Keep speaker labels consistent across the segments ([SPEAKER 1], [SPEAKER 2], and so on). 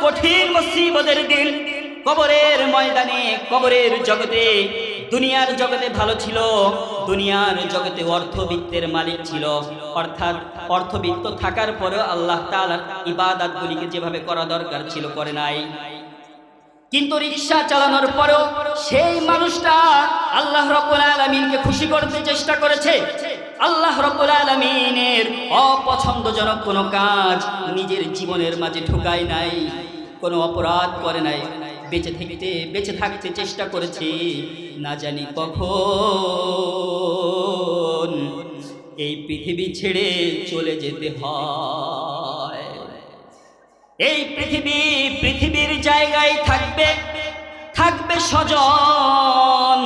[SPEAKER 1] কঠিন মুসিবতের দিন, কবরের ময়দানে, কবরের জগতে। দুনিয়ার জগতে ভালো ছিল, দুনিয়ার জগতে অর্থবিত্তের মালিক ছিল, অর্থাৎ অর্থবিত্ত থাকার পরেও আল্লাহ তাআলার ইবাদতগুলিকে যেভাবে করা দরকার ছিল করে নাই। কিন্তু রিকশা চালানোর পরেও সেই মানুষটা আল্লাহ রাব্বুল আলামিনকে খুশি করতে চেষ্টা করেছে। আল্লাহ রাব্বুল আলামিনের অপছন্দজনক কোনো কাজ নিজের জীবনের মাঝে ঢুকায় নাই, কোনো অপরাধ করে নাই, বেঁচে থাকতে চেষ্টা করেছে। না জানি কখন এই পৃথিবী ছেড়ে চলে যেতে হয়। এই পৃথিবীর জায়গায় থাকবে স্বজন,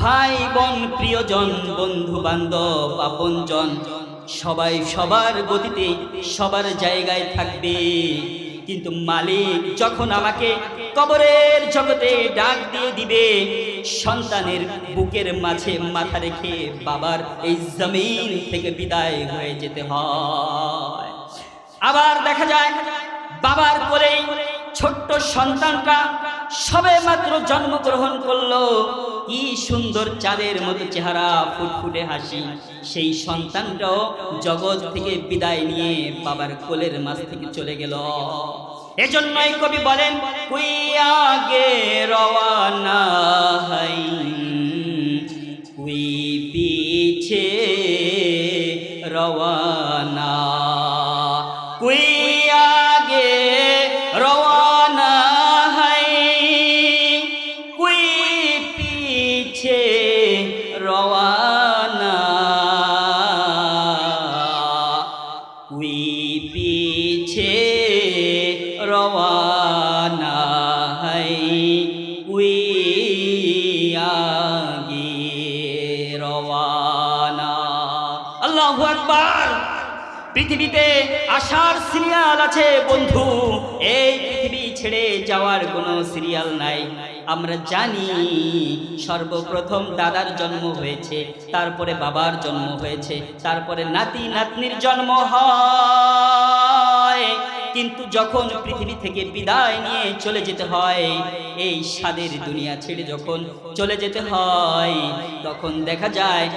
[SPEAKER 1] ভাই বোন, প্রিয়জন, বন্ধু বান্ধব, আপনজন, সবাই সবার গতিতে সবার জায়গায় থাকবে। কিন্তু মালিক যখন আমাকে কবরের জগতে ডাক দিয়ে দিবে, সন্তানের বুকের মাঝে মাথা রেখে বাবার এই জমিন থেকে বিদায় হয়ে যেতে হয়। আবার দেখা যায় বাবার কোলেই ছোট্ট সন্তানটা সবে মাত্র জন্মগ্রহণ করলো, কি সুন্দর চাঁদের মতো চেহারা, ফুটফুটে হাসি। সেই সন্তানটাও জগৎ থেকে বিদায় নিয়ে বাবার কোলের মাঝ থেকে চলে গেল। এজন্যই কবি বলেন, কুই আগে রওয়ানা হাই, কুই পিছে রওয়ানা, কুই আগে রওয়ানা হাই, কুই পিছে রওয়ানা, কুই পিছে রওয়ানা হাই, কুই আগে রওয়ানা। আল্লাহু আকবার। পৃথিবীতে আসার সিরিয়াল আছে বন্ধু, এই পৃথিবী ছেড়ে যাওয়ার কোনো সিরিয়াল নাই। আমরা জানি সর্বপ্রথম দাদার জন্ম হয়েছে, তারপরে বাবার জন্ম হয়েছে, তারপরে নাতি নাতনির জন্ম হয়। কিন্তু যখন পৃথিবী থেকে বিদায় নিয়ে চলে যেতে হয়, এই স্বাদের দুনিয়া ছেড়ে যখন চলে যেতে হয়, তখন দেখা যায়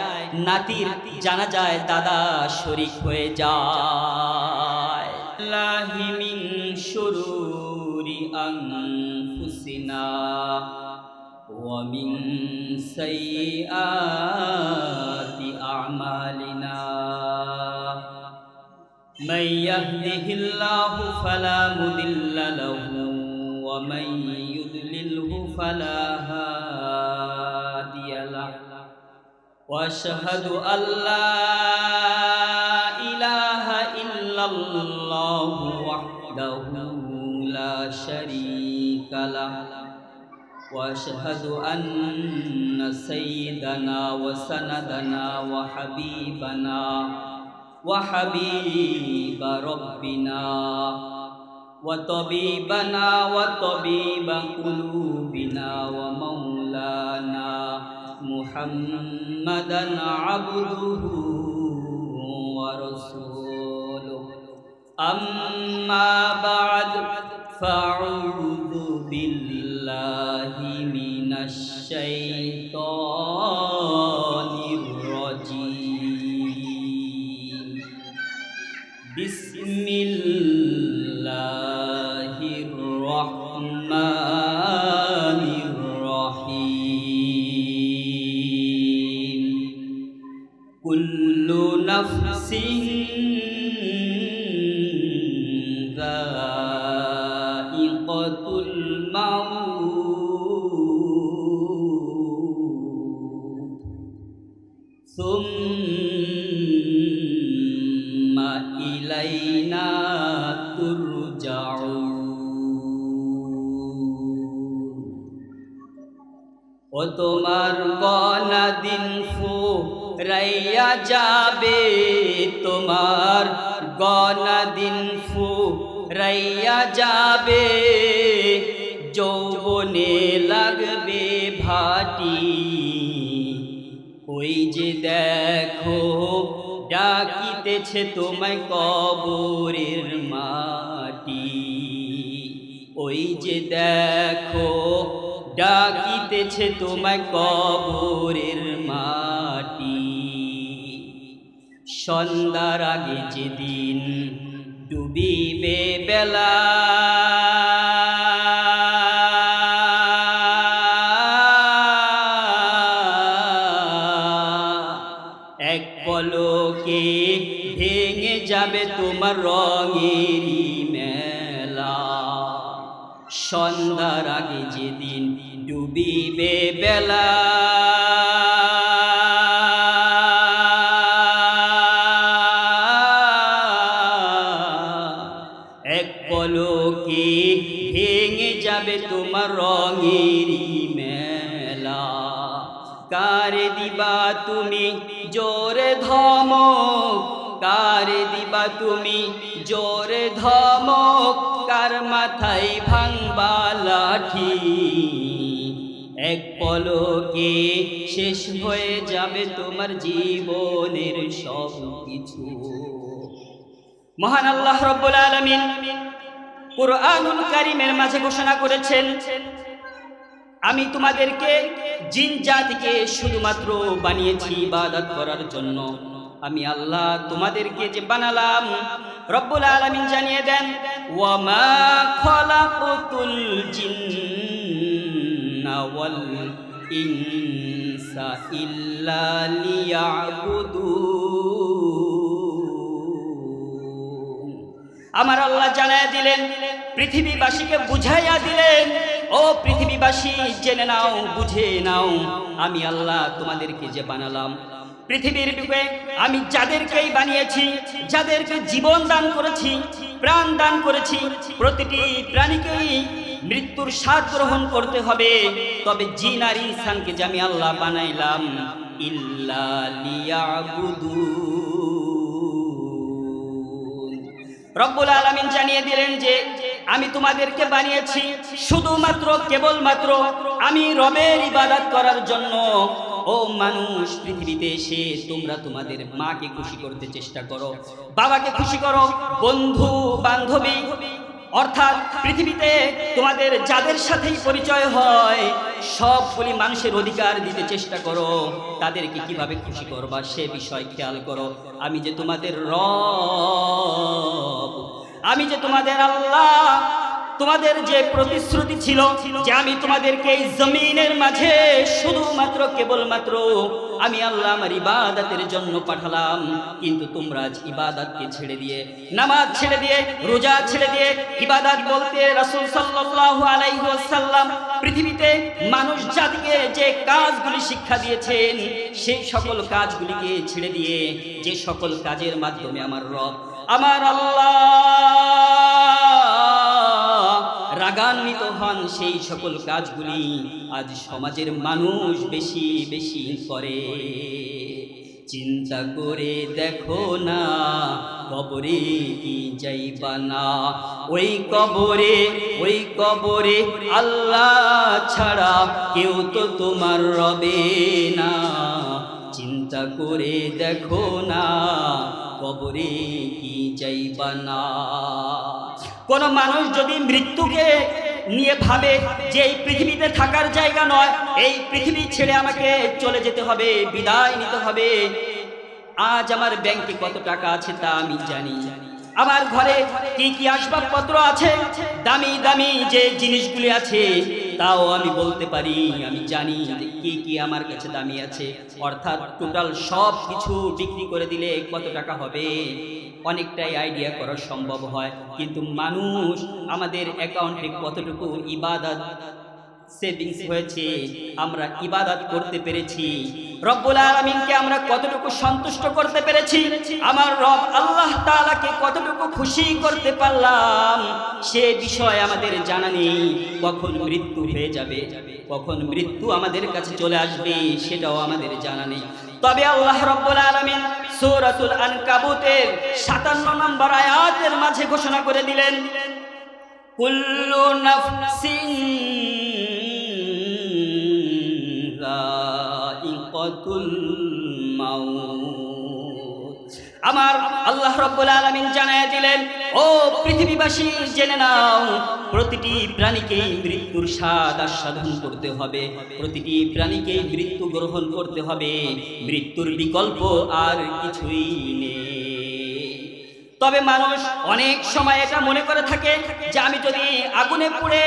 [SPEAKER 1] নাতির জানাজায় দাদা শরীক হয়ে যায়। লাহি মিন শুরুরি আনফুসিনা ওয়া মিন সাইয়্যাতি আমালিনা, মান ইয়াহদিহিল্লাহু ফালা মুদিল্লা লাহু ওয়া মান ইউদ্লিলহু ফালা হাদিয়া লাহু। واشهد ان لا اله الا الله وحده لا شريك له واشهد ان سيدنا وسندنا وحبيبنا وحبيب ربنا وطبيبنا وطبيب قلوبنا ومولانا محمدا عبده ورسوله أما بعد فأعوذ بالله من الشيطان الرجيم. بسم الله الرحمن الرحيم. كل نفس ذائقة الموت ثم إلينا ترجعون. ও তোমার গনা দিন ফুরাইয়া যাবে, তোমার গনা দিন ফুরাইয়া যাবে, যৌবনে লাগবে ভাটি, ওই যে দেখো ডাকিতেছে তোমায় কবরের মাটি। ওই যে দেখো ডাকিতেছে তোমায় কবরের মাটি। সন্ধ্যার আগে যেদিন ডুবিবে বেলা, এক পলকে ভেঙে যাবে তোমার রঙেরই মেলা। সন্ধ্যার আগে যেদিন ডুবিবে বেলা, এক পলকে ভেঙে যাবে তোমার রঙেরই মেলা। কারে দিবা তুমি জোরে ধমক, কারে দিবা তুমি জোরে ধমক, কার মাথায় ভাঙবা লাঠি। এক পলকে শেষ হয়ে যাবে তোমার জীবনের সব কিছু। মহান আল্লাহ রাব্বুল আলামিন কুরআনুল কারীমের মাঝে ঘোষণা করেছেন, আমি তোমাদেরকে জিন জাতিকে শুধুমাত্র বানিয়েছি ইবাদত করার জন্য। আমি আল্লাহ তোমাদেরকে যে বানালাম, রব্বুল আলামিন জানিয়ে দেন, ওয়া মা খালাকুতুল জিন্না ওয়াল ইনসা ইল্লা লিয়াবুদুন। আমার আল্লাহ জানায়া দিলেন, পৃথিবীবাসীকে বুঝাইয়া দিলেন, ও পৃথিবীবাসী জেনে নাও, বুঝে নাও, আমি আল্লাহ তোমাদেরকে যে বানালাম, পৃথিবীর বুকে আমি যাদেরকেই বানিয়েছি, যাদেরকে জীবন দান করেছি, প্রাণ দান করেছি, প্রতিটি প্রাণীকেই মৃত্যুর স্বাদ গ্রহণ করতে হবে। তবে জিন আর ইনসানকে যে আমি আল্লাহ বানাইলাম ইল্লা লিয়াবুদুন। রব্বুল আলামিন জানিয়ে দিলেন যে আমি তোমাদেরকে বানিয়েছি শুধুমাত্র কেবলমাত্র আমি রবের ইবাদত করার জন্য। ও মানুষ, পৃথিবীতে এসে তোমরা তোমাদের মাকে খুশি করতে চেষ্টা করো, বাবাকে খুশি করো, বন্ধু বান্ধবী অর্থাৎ পৃথিবীতে তোমাদের যাদের সাথেই পরিচয় হয় সবগুলি মানুষের অধিকার দিতে চেষ্টা করো। তাদেরকে কিভাবে খুশি করবা সে বিষয় খেয়াল করো। আমি যে তোমাদের রব, আমি যে তোমাদের আল্লাহ, তোমাদের যে প্রতিশ্রুতি ছিল যে আমি তোমাদেরকে এই জমিনের মাঝে শুধুমাত্র কেবলমাত্র আমি আল্লাহ আমার ইবাদতের জন্য পাঠালাম, কিন্তু তোমরা আজ ইবাদতকে ছেড়ে দিয়ে, নামাজ ছেড়ে দিয়ে, রোজা ছেড়ে দিয়ে, ইবাদত বলতে রাসূল সাল্লাল্লাহু আলাইহি ওয়াসাল্লাম পৃথিবীতে মানুষ জাতিকে যে কাজগুলি শিক্ষা দিয়েছেন সেই সকল কাজগুলিকে ছেড়ে দিয়ে যে সকল কাজের মাধ্যমে আমার রব, আমার আল্লাহ রাগান্বিত হন, সেই সকল কাজগুলি আজ সমাজের মানুষ বেশি বেশি করে। চিন্তা করে দেখো না, কবরে কি যাইবা না, ওই কবরে আল্লাহ ছাড়া কেউ তো তোমার রবে না। চিন্তা করে দেখো না, কবরে কি যাইবা না। কোন মানুষ যদি মৃত্যুকে নিয়ে ভাবে যে এই পৃথিবীতে থাকার জায়গা নয়, এই পৃথিবী ছেড়ে আমাকে চলে যেতে হবে, বিদায় নিতে হবে, আজ আমার ব্যাংকে কত টাকা আছে তা আমি জানি, আমার ঘরে কি কি আসবাবপত্র আছে, দামি দামি যে জিনিসগুলি আছে তাও আমি বলতে পারি, আমি জানি যে কি কি আমার কাছে দামি আছে। অর্থাৎ টোটাল সব কিছু বিক্রি করে দিলে কত টাকা হবে অনেকটাই আইডিয়া করা সম্ভব হয়। কিন্তু মানুষ আমাদের অ্যাকাউন্টে কতটুকু ইবাদত সেভিংস হয়েছে, আমরা ইবাদত করতে পেরেছি, রব্বুল আলামিনকে আমরা কতটুকু সন্তুষ্ট করতে পেরেছি, আমার রব আল্লাহ তাআলাকে কতটুকু খুশি করতে পারলাম সে বিষয় আমাদের জানা নেই। কখন মৃত্যু হয়ে যাবে, কখন মৃত্যু আমাদের কাছে চলে আসবে সেটাও আমাদের জানা নেই। তবে আল্লাহ রব্বুল আলামিন সূরাতুল আনকাবুতের 57 নম্বর আয়াতের মাঝে ঘোষণা করে দিলেন, কুল্লু নাফসিন যায়িকাতুল মাউত। আমার আল্লাহ রাব্বুল আলামিন জানিয়ে দিলেন ও পৃথিবীবাসী জেনে নাও, প্রতিটি প্রাণীকে মৃত্যুর স্বাদ আস্বাদন করতে হবে, প্রতিটি প্রাণীকে মৃত্যু গ্রহণ করতে হবে, মৃত্যুর বিকল্প আর কিছুই নেই। তবে মানুষ অনেক সময় এটা মনে করে থাকে যে আমি যদি আগুনে পুড়ে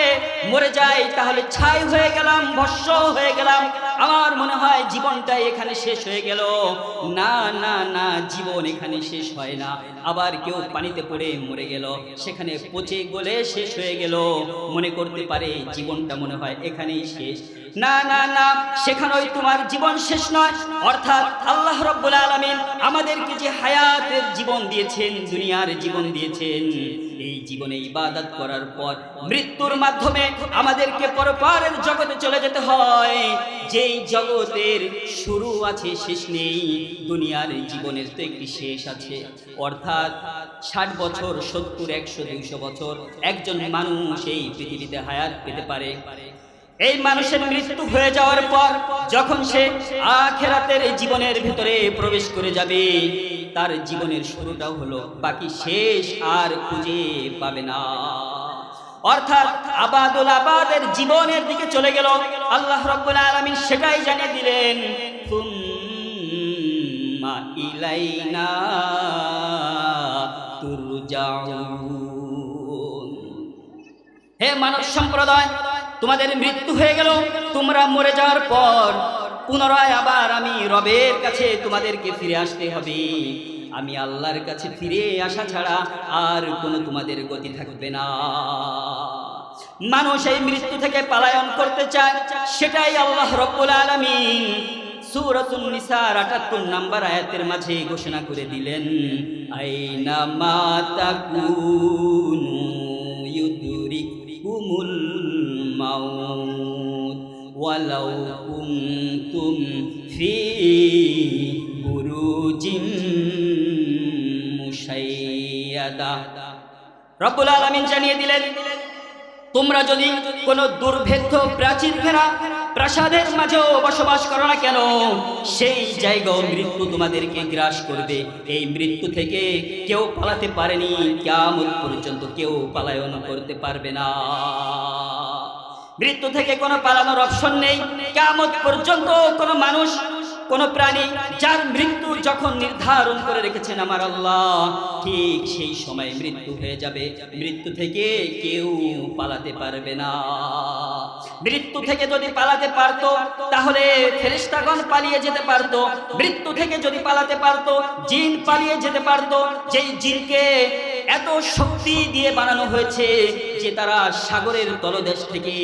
[SPEAKER 1] মরে যাই তাহলে ছাই হয়ে গেলাম, ভস্ম হয়ে গেলাম, আমার মনে হয় জীবনটাই এখানে শেষ হয়ে গেল। না না না, জীবন এখানে শেষ হয় না। আবার কেউ পানিতে পড়ে মরে গেল, সেখানে পচে গলে শেষ হয়ে গেল, মনে করতে পারে জীবনটা মনে হয় এখানেই শেষ। না না না, সেখানেই তোমার জীবন শেষ নয়। অর্থাৎ আল্লাহ রাব্বুল আলামিন আমাদেরকে যে হায়াতের জীবন দিয়েছেন, দুনিয়ার জীবন দিয়েছেন, এই জীবনে ইবাদত করার পর মৃত্যুর মাধ্যমে আমাদেরকে পরপারের জগতে চলে যেতে হয়, যেই জগতের শুরু আছে শেষ নেই। দুনিয়ার জীবনের তো একটি শেষ আছে। অর্থাৎ 60 বছর, 70, 100, 200 বছর একজন মানুষ এই পৃথিবীতে হায়াত পেতে পারে। এই মানুষের মৃত্যু হয়ে যাওয়ার পর যখন সে আখিরাতের জীবনের ভিতরে প্রবেশ করে যাবে, তার জীবনের শুরুটাও হলো, বাকি শেষ আর খুঁজে পাবে না। অর্থাৎ আবাদুল আবাদের জীবনের দিকে চলে গেল। আল্লাহ রাব্বুল আলামিন সেটাই জানিয়ে দিলেন, সুম্মা ইলাইনা তুরজাউন। হে মানব সম্প্রদায়, তোমাদের মৃত্যু হয়ে গেল, তোমরা মরে যাওয়ার পর পুনরায় আবার আমি রবের কাছে তোমাদেরকে ফিরে আসতে হবে। আমি আল্লাহর কাছে ফিরে আসা ছাড়া আর কোনো তোমাদের গতি থাকবে না। মানুষ এই মৃত্যু থেকে পলায়ন করতে চায়, সেটাই আল্লাহ রাব্বুল আলামিন সূরাতুন নিসার ৭৮ নম্বর আয়াতের মাঝে ঘোষণা করে দিলেন, আইনা মা তাকুনু ইউদরিকুমুল মাউত ওয়ালাউ কুনতুম ফি বুরুজিম মুশাইয়াদা। রব্বুল আলামিন জানিয়ে দিলেন, তোমরা যদি কোনো দুর্ভেদ্য প্রাচীর ঘেরা প্রাসাদের মাঝেও বসবাস করো না কেন, সেই জায়গাও মৃত্যু তোমাদেরকে গ্রাস করবে। এই মৃত্যু থেকে কেউ পালাতে পারেনি, কিয়ামত পর্যন্ত কেউ পলায়ন করতে পারবে না। মৃত্যু থেকে কোনো পালানোর অপশন নেই। কিয়ামত পর্যন্ত কোনো মানুষ, কোনো প্রাণী যার মৃত্যু যখন নির্ধারণ করে রেখেছেন আমার আল্লাহ, ঠিক সেই সময় মৃত্যু হয়ে যাবে। মৃত্যু থেকে কেউ পালাতে পারবে না। মৃত্যু থেকে যদি পালাতে পারতো তাহলে ফেরেশতাগণ পালিয়ে যেতে পারতো। মৃত্যু থেকে যদি পালাতে পারতো, জিন পালিয়ে যেতে পারতো। যেই জিনকে এত শক্তি দিয়ে বানানো হয়েছে যে তারা সাগরের তলদেশ থেকে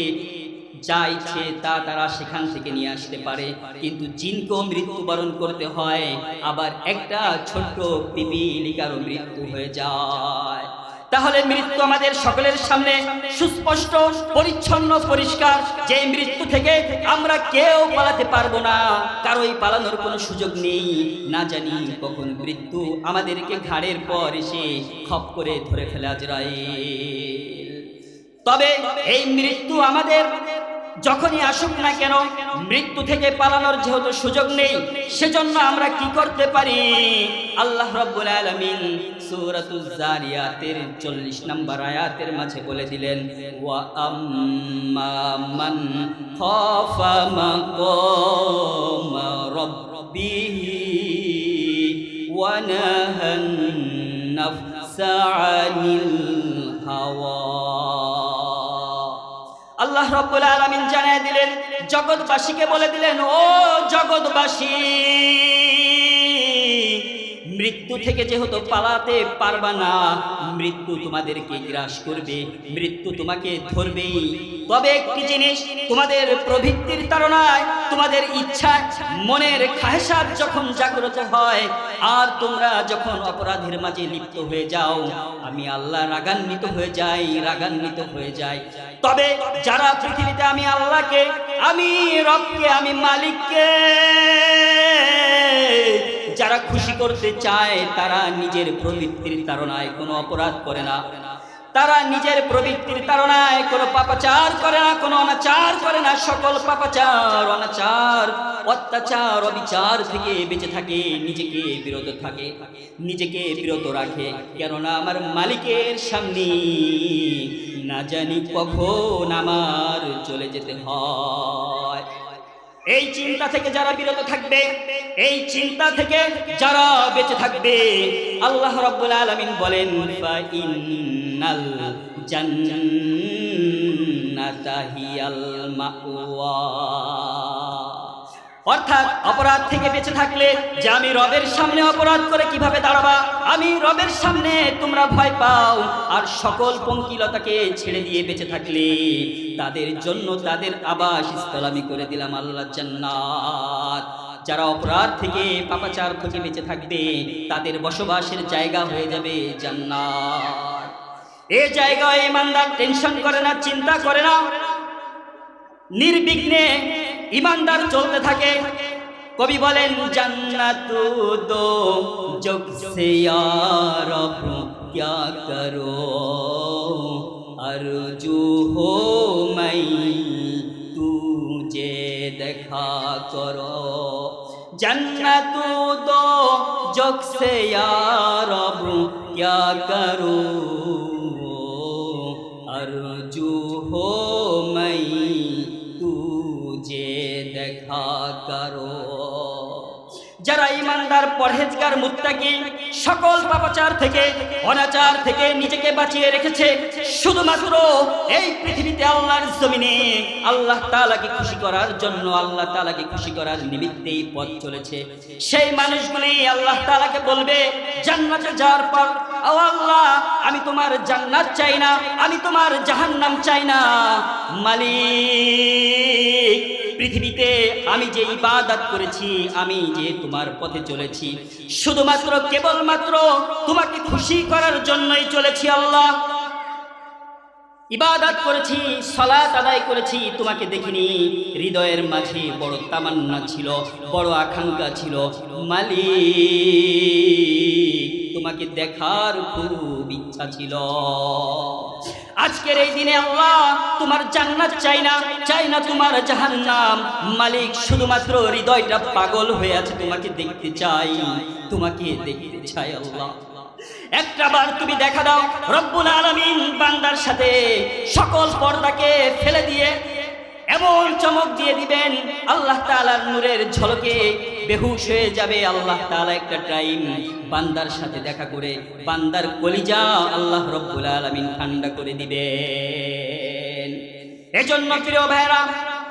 [SPEAKER 1] যা ইচ্ছে তা তারা সেখান থেকে নিয়ে আসতে পারে, কিন্তু জিনকেও মৃত্যুবরণ করতে হয়। আবার একটা ছোট্ট পিপিলিকারও মৃত্যু হয়ে যায়। তাহলে মৃত্যু আমাদের সকলের সামনে সুস্পষ্ট, পরিচ্ছন্ন, পরিষ্কার, যে মৃত্যু থেকে আমরা কেউ পালাতে পারবো না, কারোই পালানোর কোনো সুযোগ নেই। না জানি কখন মৃত্যু আমাদেরকে ঘাড়ের পর এসে খপ করে ধরে ফেলে আজরাইল। তবে এই মৃত্যু আমাদের যখনই আসুক না কেন, মৃত্যু থেকে পালানোর যেহেতু সুযোগ নেই, সেজন্য আমরা কি করতে পারি? আল্লাহ রাব্বুল আলামিন সূরাতুজ জারিয়াতের 40 নম্বর আয়াতের মাঝে বলে দিলেন, ওয়া আম্মা মান খাফা মাকামা রাব্বিহি ওয়া নাহান নাফসা আনিল হাওয়া। আল্লাহ রাব্বুল আলামিন জানিয়ে দিলেন, জগৎবাসীকে বলে দিলেন, ও জগৎবাসী, মৃত্যু থেকে যেহেতু পালাতে পারবা না, মৃত্যু তোমাদেরকে গ্রাস করবে, মৃত্যু তোমাকে ধরবেই। তবে একটি জিনিস, তোমাদের প্রবৃত্তির তাড়নায়, তোমাদের ইচ্ছা, মনের খাহেসাত যখন জাগ্রত হয় আর তোমরা যখন অপরাধের মাঝে লিপ্ত হয়ে যাও, আমি আল্লাহ রাগান্বিত হয়ে যাই। তবে যারা পৃথিবীতে আমি আল্লাহকে, আমি রবকে, আমি মালিককে যারা খুশি করতে চায়, তারা নিজের প্রবৃত্তির তাড়নায় কোনো অপরাধ করে না। তারা নিজের প্রবৃত্তির তাড়নায় কোনো পাপাচার করে না, কোনো অনাচার করে না। সকল পাপাচার, অনাচার, অত্যাচার, অবিচার থেকে বেঁচে থাকে, নিজেকে বিরত রাখে। কেননা আমার মালিকের সামনে না জানি কখন আমার চলে যেতে হয়। এই চিন্তা থেকে যারা বিরত থাকবে, এই চিন্তা থেকে যারা বেঁচে থাকবে, আল্লাহ রাব্বুল আলামিন বলেন ফা ইন্নাল জান্নাতা হিয়াল মাওয়া। অর্থাৎ অপরাধ থেকে বেঁচে থাকলে, যে আমি রবের সামনে অপরাধ করে কিভাবে দাঁড়াবা, আমি রবের সামনে তোমরা ভয় পাও, আর সকল পঙ্কিলতাকে ছেড়ে দিয়ে বেঁচে থাকলে তাদের জন্য তাদের আবাসস্থল আমি করে দিলাম আল্লাহ জান্নাত। যারা অপরাধ থেকে, পাপাচার থেকে বেঁচে থাকবে, তাদের বসবাসের জায়গা হয়ে যাবে জান্নাত। এই জায়গায় ইমানদার টেনশন করে না, চিন্তা করে না, নির্বিঘ্নে ইমানদার চলতে থাকে। কবি বলেন জান্নাতু দো জগ সে ইয়া রব क्या करो अर्जू हो मैं तुझे देखा करो। जन्नतु दो जग से या रब क्या करो अर्जू हो मैं तुझे देखा करो। যারা ইমানদার, পরহেজগার, মুত্তাকি, সকল পাপাচার থেকে, অনাচার থেকে নিজেকে বাঁচিয়ে রেখেছে, শুধুমাত্র এই পৃথিবীতে আল্লাহর জমিনে আল্লাহ তাআলাকে খুশি করার জন্য, আল্লাহ তাআলাকে খুশি করার নিমিত্তেই পথ চলেছে, সেই মানুষগুলি আল্লাহ তাআলাকে বলবে জান্নাতে যাওয়ার পর, ও আল্লাহ, আমি তোমার জান্নাত চাই না, আমি তোমার জাহান্নাম চাই না। মালিক, পৃথিবীতে আমি যে ইবাদত করেছি, আমি যে তোমার পথে চলেছি, শুধুমাত্র কেবলমাত্র তোমাকে খুশি করার জন্যই চলেছি। আল্লাহ, ইবাদত করেছি, সালাত আদায় করেছি, তোমাকে দেখিনি। হৃদয়ের মাঝে বড় তামান্না ছিল, বড় আকাঙ্ক্ষা ছিল, মালিক তোমাকে দেখার খুব ইচ্ছা ছিল। আজকের এই দিনে আল্লাহ তোমার জান্নাত চাই না, চাই না তোমার জাহান্নাম। মালিক, শুধুমাত্র হৃদয়টা পাগল হয়ে আছে, তোমাকে দেখতে চাই, তোমাকে দেখতে চাই। আল্লাহ, একটাবার তুমি দেখা দাও। রব্বুল আলামিন বান্দার সাথে সকল পর্দাকে ফেলে দিয়ে এমন চমক দিয়ে দিবেন, আল্লাহ তাআলার নূরের ঝলকে বেহুশ হয়ে যাবে। আল্লাহ তাআলা একটা টাইম বান্দার সাথে দেখা করে বান্দার কলিজা আল্লাহ রব্বুল আলামিন ঠান্ডা করে দিবেন। এজন্য প্রিয় ভাইরা,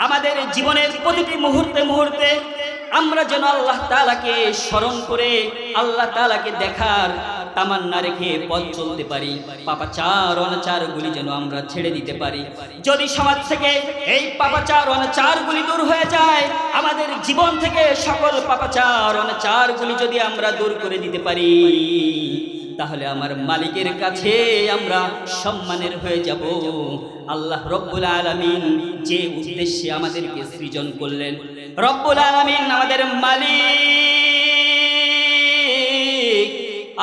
[SPEAKER 1] আমাদের জীবনের প্রতিটি মুহূর্তে মুহূর্তে আমরা যেন আল্লাহ তাআলাকে স্মরণ করে আল্লাহ তাআলাকে দেখার তামান্না রেখে পথ চলতে পারি। পাপাচার অনাচারগুলি যেন আমরা ছেড়ে দিতে পারি। যদি সমাজ থেকে এই পাপাচার অনাচারগুলি দূর হয়ে যায়, আমাদের জীবন থেকে সকল পাপাচার অনাচারগুলি যদি আমরা দূর করে দিতে পারি, তাহলে আমার মালিকের কাছে আমরা সম্মানের হয়ে যাব। আল্লাহ রব্বুল আলামিন যে উদ্দেশ্যে আমাদেরকে সৃজন করলেন, রব্বুল আলামিন আমাদের মালিক,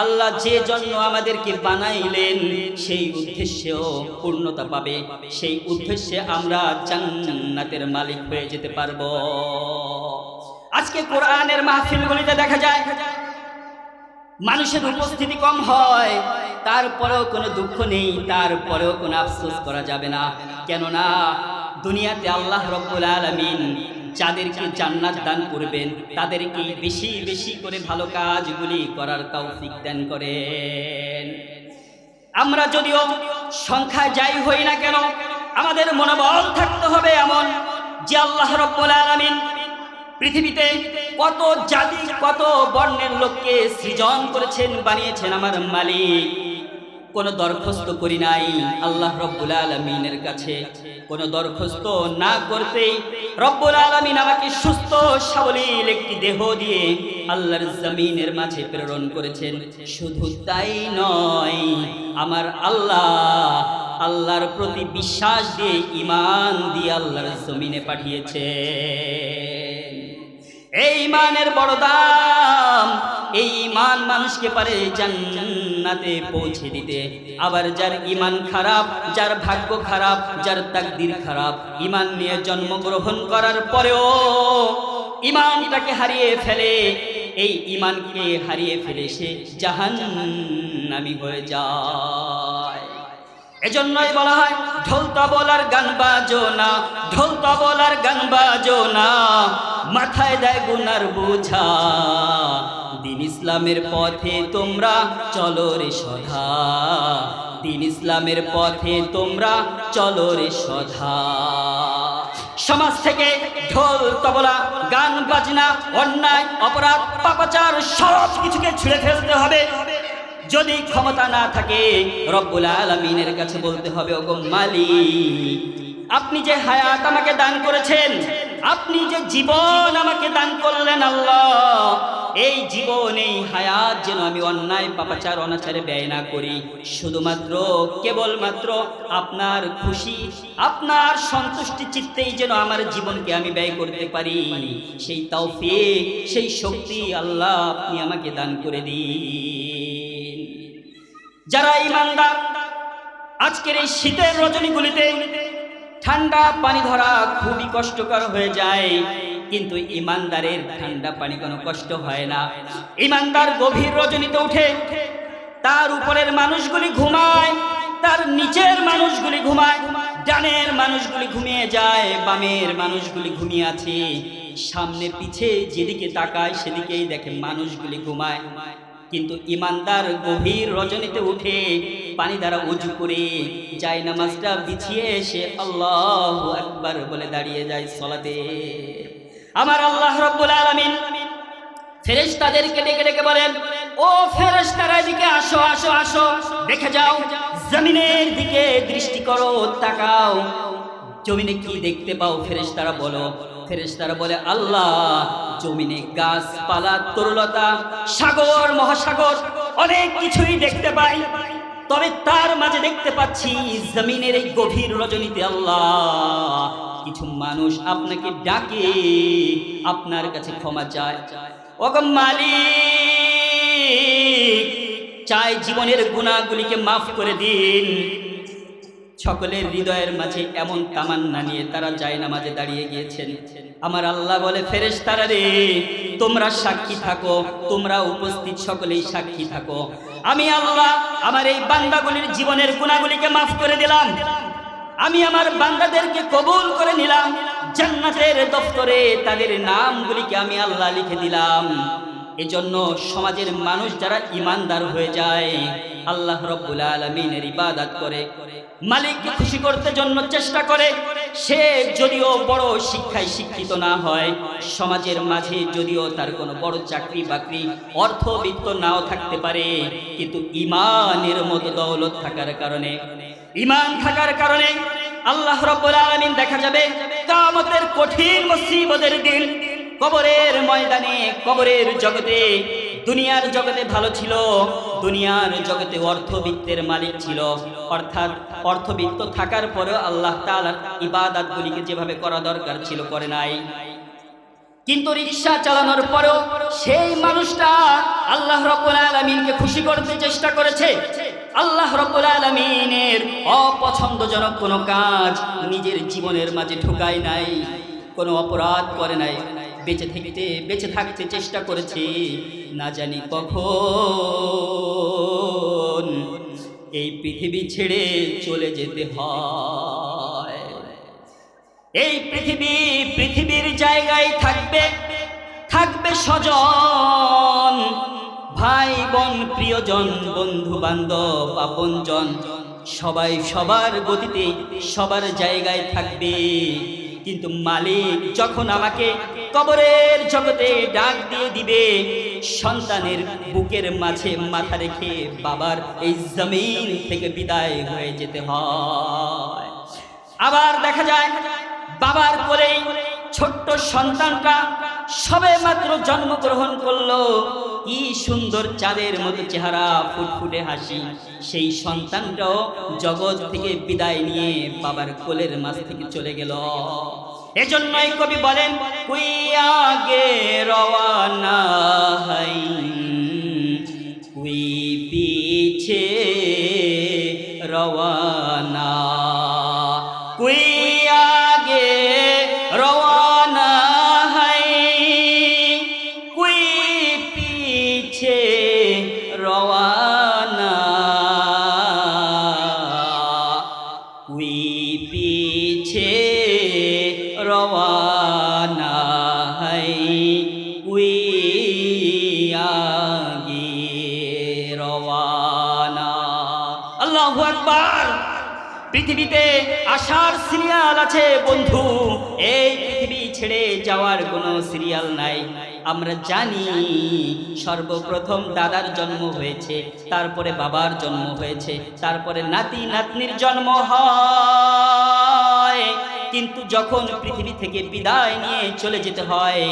[SPEAKER 1] আল্লাহ যে জন্য আমাদেরকে বানাইলেন, সেই উদ্দেশ্যেও পূর্ণতা পাবে। সেই উদ্দেশ্যে আমরা জান্নাতের মালিক হয়ে যেতে পারবো। আজকে কোরআনের মাহফিলগুলিতে দেখা যায় মানুষের উপস্থিতি কম হয়, তারপরেও কোনো দুঃখ নেই, তারপরেও কোনো আফসোস করা যাবে না। কেননা দুনিয়াতে আল্লাহ রব্বুল আলামিন যাদেরকে জান্নাত দান করবেন, তাদেরকে বেশি বেশি করে ভালো কাজগুলি করার তৌফিক দান করেন। আমরা যদিও সংখ্যা যাই হই না কেন, আমাদের মনোবল থাকতে হবে এমন যে আল্লাহ রব্বুল আলামিন পৃথিবীতে কত জাতি, কত বর্ণের লোককে সৃজন করেছেন, বানিয়েছেন আমার মালিক। কোনো দরখাস্ত করি নাই আল্লাহ রব্বুল আলামিনের কাছে। কোনো দরখাস্ত না করতেই রব্বুল আলামিন আমাকে সুস্থ সাবলীল একটি দেহ দিয়ে আল্লাহর জমিনের মাঝে প্রেরণ করেছেন। শুধু তাই নয়, আমার আল্লাহর প্রতি বিশ্বাস দিয়ে, ঈমান দিয়ে আল্লাহর জমিনে পাঠিয়েছে। এই ঈমানের বড় দাম, এই ঈমান মানুষকে পারে জান্নাতে পৌঁছে দিতে। আবার যার ঈমান খারাপ, যার ভাগ্য খারাপ, যার তাকদীর খারাপ, ঈমান নিয়ে জন্মগ্রহণ করার পরেও ঈমানটাকে হারিয়ে ফেলে, এই ঈমানকে হারিয়ে ফেলে সে জাহান্নামী হয়ে যায়। এজন্যই বলা হয় ঢোল তবল আর গান বাজো না, ঢোল তবল আর গান বাজো না, মাথায় দেয় গুনার বোঝা। দিন ইসলামের পথে তোমরা চলো রে সদা, দিন ইসলামের পথে তোমরা চলো রে সদা। সমাজ থেকে ঢোল তবলা গান বাজনা অন্যায় অপরাধ পাপাচার সব কিছুকে ছুঁড়ে ফেলতে হবে। যদি ক্ষমতা না থাকে রব্বুল আলামিনের কাছে বলতে হবে, ওগো মালিক, আপনি যে হায়াত আমাকে দান করেছেন, আপনি যে জীবন আমাকে দান করলেন আল্লাহ, এই জীবন এই হায়াত যেন আমি অন্যায় পাপাচার অনাচারে ব্যয় না করি, শুধুমাত্র কেবলমাত্র আপনার খুশি আপনার সন্তুষ্টি চিত্তেই যেন আমার জীবনকে আমি ব্যয় করতে পারি, সেই তৌফিক সেই শক্তি আল্লাহ আপনি আমাকে দান করে দিন। যারা ঈমানদার আজকের এই শীতের রজনীগুলিতে ঠান্ডা পানি ধরা খুবই কষ্টকর হয়ে যায়, কিন্তু ঈমানদারের ঠান্ডা পানি কোনো কষ্ট হয় না। ঈমানদার গভীর রজনীতে উঠে, তার উপরের মানুষগুলি ঘুমায়, তার নিচের মানুষগুলি ঘুমায়, ডানের মানুষগুলি ঘুমিয়ে যায়, বামের মানুষগুলি ঘুমিয়ে আছে, সামনে পিছে যেদিকে তাকায় সেদিকেই দেখে মানুষগুলি ঘুমায়। কিন্তু ঈমানদার গভীর রজনীতে উঠে পানি দ্বারা উজু করে যায় নামাজটা বিছিয়ে এসে আল্লাহু আকবার বলে দাঁড়িয়ে যায় সালাতে। আমার আল্লাহ রাব্বুল আলামিন ফেরেশতাদেরকে ডেকে ডেকে বলেন, ও ফেরেশতারা এদিকে আসো আসো আসো, দেখে যাও জমিনের দিকে দৃষ্টি করো, তাকাও জমিনে কি দেখতে পাও? ফেরেশতারা বলো, ফেরেশতারা বলে আল্লাহ জমিনে গাছপালা তরুলতা সাগর মহাসাগর অনেক কিছুই দেখতে পাই, তবে তার মাঝে দেখতে পাচ্ছি জমিনের এই গভীর রজনীতে আল্লাহ কিছু মানুষ আপনাকে ডাকে, আপনার কাছে ক্ষমা চায়। ওগো মালিক, চাই জীবনের গুনাহগুলিকে মাফ করে দিন। সকলের হৃদয়ের মাঝে এমন তামান্না নিয়ে তারা যায় নামাজে দাঁড়িয়ে গিয়েছেন। আমার আল্লাহ বলে, ফেরেশতারা রে তোমরা সাক্ষী থাকো, তোমরা উপস্থিত সকলেই সাক্ষী থাকো, আমি আল্লাহ আমার এই বান্দাগুলির জীবনের গুনাহগুলিকে মাফ করে দিলাম, আমি আমার বান্দাদেরকে কবুল করে নিলাম, জান্নাতের দফতরে তাদের নামগুলিকে আমি আল্লাহ লিখে দিলাম। এজন্য সমাজের মানুষ যারা ঈমানদার হয়ে যায়, আল্লাহ রাব্বুল আলামিনের ইবাদত করে, মালিককে খুশি করতে জন্য চেষ্টা করে, সে যদিও বড় শিক্ষায় শিক্ষিত না হয়, সমাজের মাঝে যদিও তার কোনো বড় চাকরি বাকরি অর্থবিত্ত নাও থাকতে পারে, কিন্তু ঈমানের মতো দৌলত থাকার কারণে, ঈমান থাকার কারণে আল্লাহ রাব্বুল আলামিন দেখা যাবে কিয়ামতের কঠিন মুসিবতের দিন কবরের ময়দানে, কবরের জগতে, দুনিয়ার জগতে ভালো ছিল, দুনিয়ার জগতে অর্থবিত্তের মালিক ছিল, অর্থাৎ অর্থবিত্ত থাকার পরেও আল্লাহ তাআলার ইবাদতগুলিকে যেভাবে করা দরকার ছিল করে নাই। কিন্তু রিকশা চালানোর পরেও সেই মানুষটা আল্লাহ রাব্বুল আলামিনকে খুশি করতে চেষ্টা করেছে। আল্লাহ রাব্বুল আলামিনের অপছন্দজনক কোনো কাজ নিজের জীবনের মাঝে ঢুকায় নাই, কোনো অপরাধ করে নাই, বেঁচে থাকতে চেষ্টা করেছে। না জানি কখন এই পৃথিবী ছেড়ে চলে যেতে হয়। এই পৃথিবীর জায়গায় থাকবে স্বজন, ভাই বোন, প্রিয়জন, বন্ধু বান্ধব, আপনজন, সবাই সবার গতিতে সবার জায়গায় থাকবে। কিন্তু মালিক যখন আমাকে কবরের জগতে ডাক দিয়ে দিবে, সন্তানের বুকের মাঝে মাথা রেখে বাবার এই জমিন থেকে বিদায় হয়ে যেতে হয়। আবার দেখা যায় বাবার কোলেই ছোট্ট সন্তানটা সবে মাত্র জন্মগ্রহণ করলো, কি সুন্দর চাঁদের মতো চেহারা, ফুটফুটে হাসি, সেই সন্তানটাও জগৎ থেকে বিদায় নিয়ে বাবার কোলের মাঝ থেকে চলে গেল। এজন্যই কবি বলেন, কুই আগে রওয়ানা হাই कोई आगे रवाना है, कोई पीछे रवाना, कोई पीछे रवाना है, कोई आगे रवाना। अल्लाहु আকবার। পৃথিবীতে আসার সিরিয়াল আছে বন্ধু, এই পৃথিবী ছেড়ে যাওয়ার কোনো সিরিয়াল নাই। আমরা জানি সর্বপ্রথম দাদার জন্ম হয়েছে, তারপরে বাবার জন্ম হয়েছে, তারপরে নাতি নাতনির জন্ম হয়। কিন্তু যখন পৃথিবী থেকে বিদায় নিয়ে চলে যেতে হয়,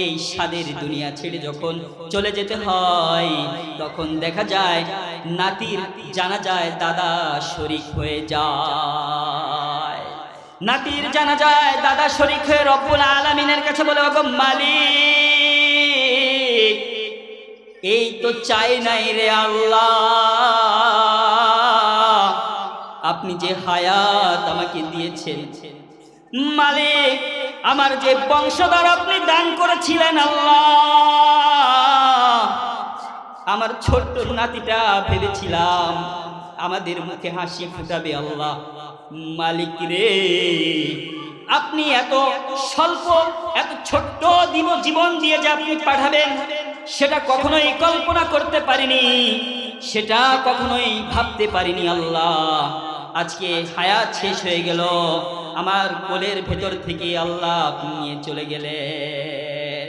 [SPEAKER 1] এই স্বাদের দুনিয়া ছেড়ে যখন চলে যেতে হয়, তখন দেখা যায় নাতির জানাজায় দাদা শরীক হয়ে যায়। নাতির জানাজায় দাদা শরীক হয়ে রব্বুল আলামিনের কাছে বলে, ওগো মালিক, এই তো চাই নাই রে আল্লাহ, আপনি যে হায়াত আমাকে দিয়েছেন, মালিক আমার যে বংশধর আপনি দান করেছিলেন আল্লাহ, আমার ছোট্ট নাতিটা ভেবেছিলাম আমাদের মুখে হাসি ফুটাবে আল্লাহ, মালিক রে আপনি এত স্বল্প এত ছোট্ট জীবন দিয়ে যে আপনি পাঠাবেন, সেটা কখনোই কল্পনা করতে পারিনি, সেটা কখনোই ভাবতে পারিনি আল্লাহ। আজকে হায়াত শেষ হয়ে গেল, আমার কোলের ভেতর থেকে আল্লাহ আপনি নিয়ে চলে গেলেন।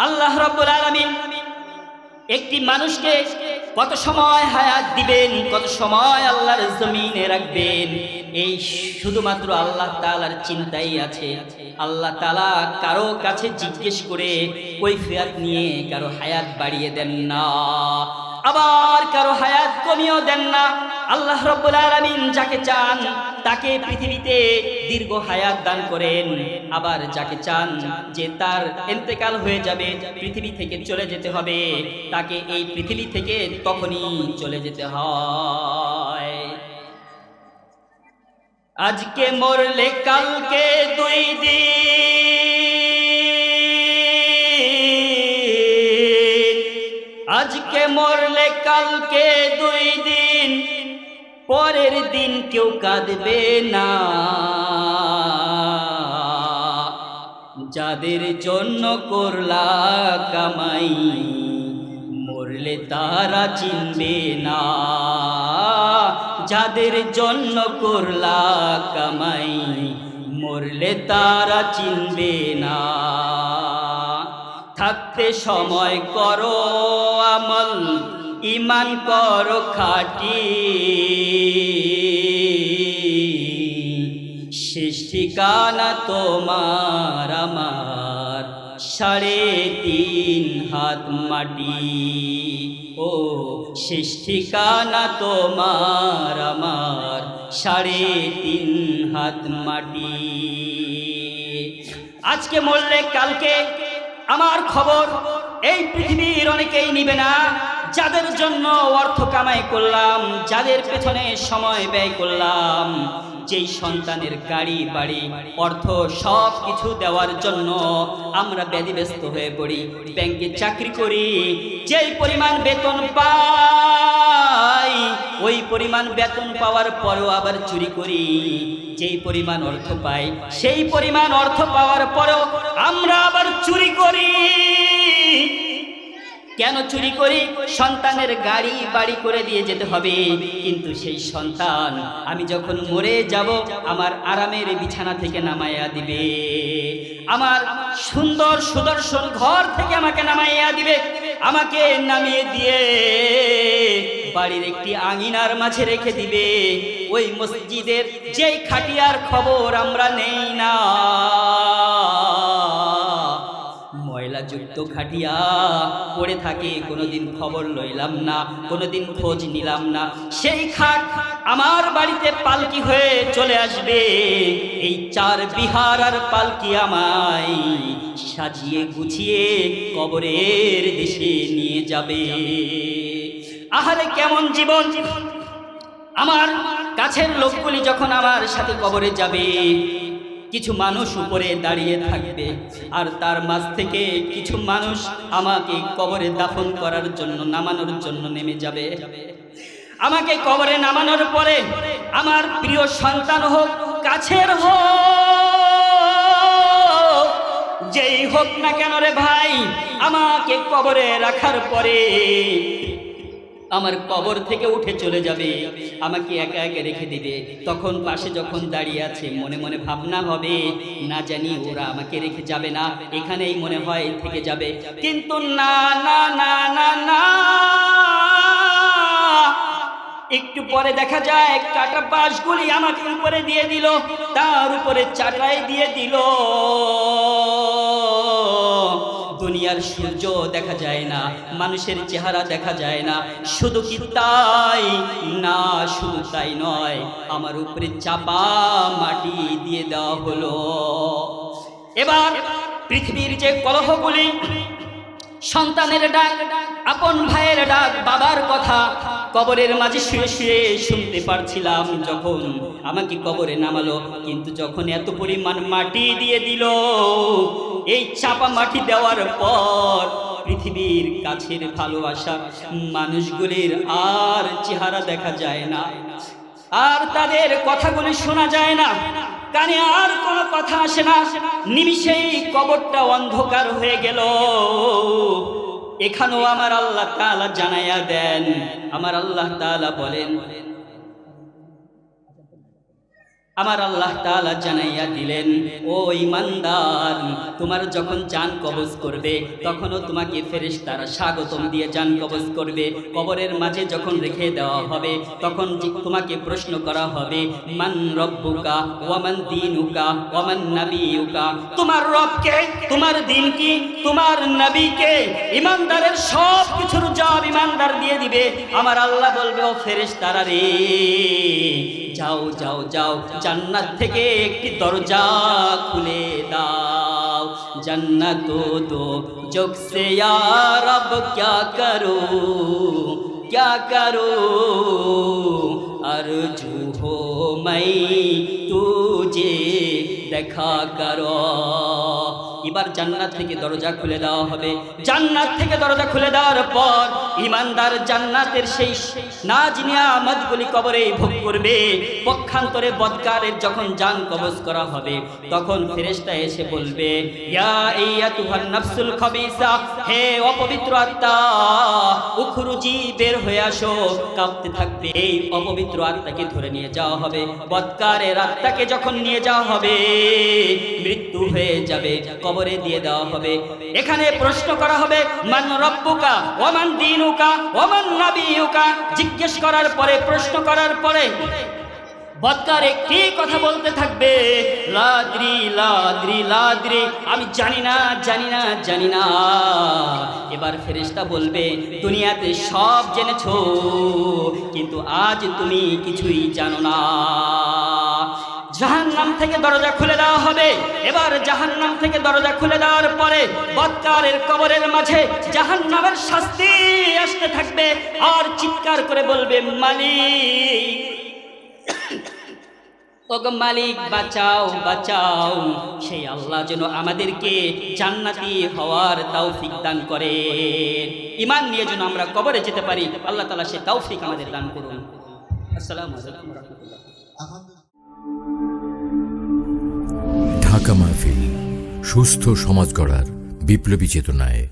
[SPEAKER 1] আল্লাহ রাব্বুল আলামিন একটি মানুষকে কত সময় হায়াত দিবেন, কত সময় আল্লাহর জমিনে রাখবেন, এই শুধুমাত্র আল্লাহ তাআলার চিন্তাই আছে। আল্লাহ তাআলা কারো কাছে জিজ্ঞেস করে কৈফিয়ত নিয়ে কারো হায়াত বাড়িয়ে দেন না, আবার কারো হায়াত কমিয়েও দেন না। আল্লাহ রাব্বুল আলামিন যাকে চান তাকে পৃথিবীতে দীর্ঘ হায়াত দান করেন, আবার যাকে চান যে তার ইন্তেকাল হয়ে যাবে, পৃথিবী থেকে চলে যেতে হবে, তাকে এই পৃথিবী থেকে তখনই চলে যেতে হয়। আজকে মরলে কালকে 2 দিন, আজকে মরলে কালকে 2 দিন, পরের দিন কেউ কাঁদবে না। যাদের জন্য করলা কামাই, মরলে তারা চিনবে না। যাদের জন্য করলা কামাই, মরলে তারা চিনবে না। থাকতে সময় করো আমল, ঈমান করো খাঁটি, শেষ ঠিকানা তোমার আমার 3.5 হাত মাটি। ও শেষ ঠিকানা তোমার আমার 3.5 হাত মাটি। আজকে মরলে কালকে আমার খবর এই পৃথিবীর অনেকেই নিবে না। যাদের জন্য অর্থ কামাই করলাম, যাদের পেছনে সময় ব্যয় করলাম, যেই সন্তানের গাড়ি বাড়ি অর্থ সব কিছু দেওয়ার জন্য আমরা ব্যতিব্যস্ত হয়ে পড়ি, ব্যাংকে চাকরি করি, যেই পরিমাণ বেতন পাই ওই পরিমাণ বেতন পাওয়ার পরেও আবার চুরি করি, যেই পরিমাণ অর্থ পাই সেই পরিমাণ অর্থ পাওয়ার পরেও আমরা আবার চুরি করি। কেন চুরি করি? সন্তানের গাড়ি বাড়ি করে দিয়ে যেতে হবে, কিন্তু সেই সন্তান আমি যখন মরে যাব আমার আরামের বিছানা থেকে নামাইয়া দিবে, আমার সুন্দর সুদর্শন ঘর থেকে আমাকে নামাইয়া দিবে, আমাকে নামিয়ে দিয়ে বাড়ির একটি আঙিনার মাঝে রেখে দিবে। ওই মসজিদের যেই খাটিয়ার খবর আমরা নেই না, ময়লাযুক্ত খাটিয়া পড়ে থাকে, কোনোদিন খবর লইলাম না, কোনোদিন খোঁজ নিলাম না, সেই খাট আমার বাড়িতে পালকি হয়ে চলে আসবে। এই 4 বিহার আর পালকি আমায় সাজিয়ে গুছিয়ে কবরের দেশে নিয়ে যাবে। আহারে কেমন জীবন, আমার কাছের লোকগুলি যখন আমার সাথে কবরে যাবে, কিছু মানুষ উপরে দাঁড়িয়ে থাকবে, আর তার মাঝ থেকে কিছু মানুষ আমাকে কবরে দাফন করার জন্য, নামানোর জন্য নেমে যাবে। আমাকে কবরে নামানোর পরে আমার প্রিয় সন্তান হোক, কাছের হোক, যেই হোক না কেন রে ভাই, আমাকে কবরে রাখার পরে আমার কবর থেকে উঠে চলে যাবে, আমাকে একা একা রেখে দিবে। তখন পাশে যখন দাঁড়িয়ে আছে, মনে মনে ভাবনা হবে, না জানি ওরা আমাকে রেখে যাবে না, এখানেই মনে হয় থেকে যাবে। কিন্তু না না না না না, একটু পরে দেখা যায় কাটা বাঁশগুলি আমাকে উপরে দিয়ে দিল, তার উপরে চাটাই দিয়ে দিল। দুনিয়ার সূর্য দেখা যায় না, মানুষের চেহারা দেখা যায় না। শুধু কি তাই না, শুধু তাই নয়, আমার উপরে চাপা মাটি দিয়ে দেওয়া হলো। এবার পৃথিবীর যে কলহগুলি, সন্তানের ডাক, আপন ভাইয়ের ডাক, বাবার কথা কবরের মাঝে শুয়ে শুয়ে শুনতে পারছিলাম যখন আমাকে কবরে নামালো। কিন্তু যখন এত পরিমাণ মাটি দিয়ে দিল, এই চাপা মাটি দেওয়ার পর পৃথিবীর কাছের ভালোবাসা মানুষগুলির আর চেহারা দেখা যায় না, আর তাদের কথাগুলি শোনা যায় না, কানে আর কোনো কথা আসে না। নিমিষেই কবরটা অন্ধকার হয়ে গেল। এখানেও আমার আল্লাহ তাআলা জানাইয়া দেন, আমার আল্লাহ তাআলা বলেন, আমার আল্লাহ তাআলা জানাইয়া দিলেন, ও ঈমানদার, তোমার যখন জান কবজ করবে তখনও তোমাকে ফেরেশতারা স্বাগতম দিয়ে জান কবজ করবে। কবরের মাঝে যখন রেখে দেওয়া হবে তখন তোমাকে প্রশ্ন করা হবে, মান রব্বুকা ওয়া মান দীনুকা ওয়া মান নাবিয়ুকা, তোমার রব কে, তোমার দিন কি, তোমার নবী কে। ঈমানদারের সব কিছুর জবাব ঈমানদার দিয়ে দিবে। আমার আল্লাহ বলবে, ও ফেরেশতারা রে, যাও যাও যাও, জান্নাত থেকে একটি দরজা খুলে দাও। জান্নাত দো জগ সে ইয়া রব, क्या करो क्या करो, আরজু হো মাই তুজে দেখা করো। এবার জান্নাত থেকে দরজা খুলে দেওয়া হবে। জান্নাত থেকে দরজা খুলে দেওয়ার পর ঈমানদার জান্নাতের সেই নাজ নিয়ামতগুলি কবরে ভোগ করবে। পক্ষান্তরে বদকারের যখন জান কবজ করা হবে তখন ফেরেশতা এসে বলবে, ইয়া আইয়াতুহান নাফসুল খাবিসা, হে অপবিত্র আত্মা, উখরুজি, বের হয়ে আসো। কাঁপতে থাকবে। এই অপবিত্র আত্মাকে ধরে নিয়ে যাওয়া হবে। বদকারের আত্মাকে যখন নিয়ে যাওয়া হবে, মৃত্যু হয়ে যাবে, কবরে দিয়ে দেওয়া হবে। এখানে প্রশ্ন করা হবে, মান রব্বুকা ওয়া মান দীনুকা ওয়া মান নাবিয়ুকা। জিজ্ঞেস করার পরে, প্রশ্ন করার পরে বদকার একটি কথা বলতে থাকবে, লাদ্রি লাদ্রি লাদ্রি, আমি জানি না জানি না জানি না। এবার ফেরেশতা বলবে, দুনিয়াতে সব জেনেছো কিন্তু আজ তুমি কিছুই জানো না। জাহান্নাম থেকে দরজা খুলে দেওয়া হবে। এবার জাহান্নাম থেকে দরজা খুলে দেওয়ার পরে বদকারের কবরের মাঝে জাহান্নামের শাস্তি আসতে থাকবে, আর চিৎকার করে বলবে, মালিক, ওগো মালিক, বাঁচাও বাঁচাও। সেই আল্লাহ যেন আমাদেরকে জান্নাতি হওয়ার তৌফিক দান করে। ঈমান নিয়ে যেন আমরা কবরে যেতে পারি, আল্লাহ তাআলা সেই তৌফিক আমাদের দান করুন। আসসালামু আলাইকুম ওয়া রাহমাতুল্লাহ।
[SPEAKER 2] ঢাকা মাহফিল, সুস্থ সমাজ গড়ার বিপ্লবী চেতনায়।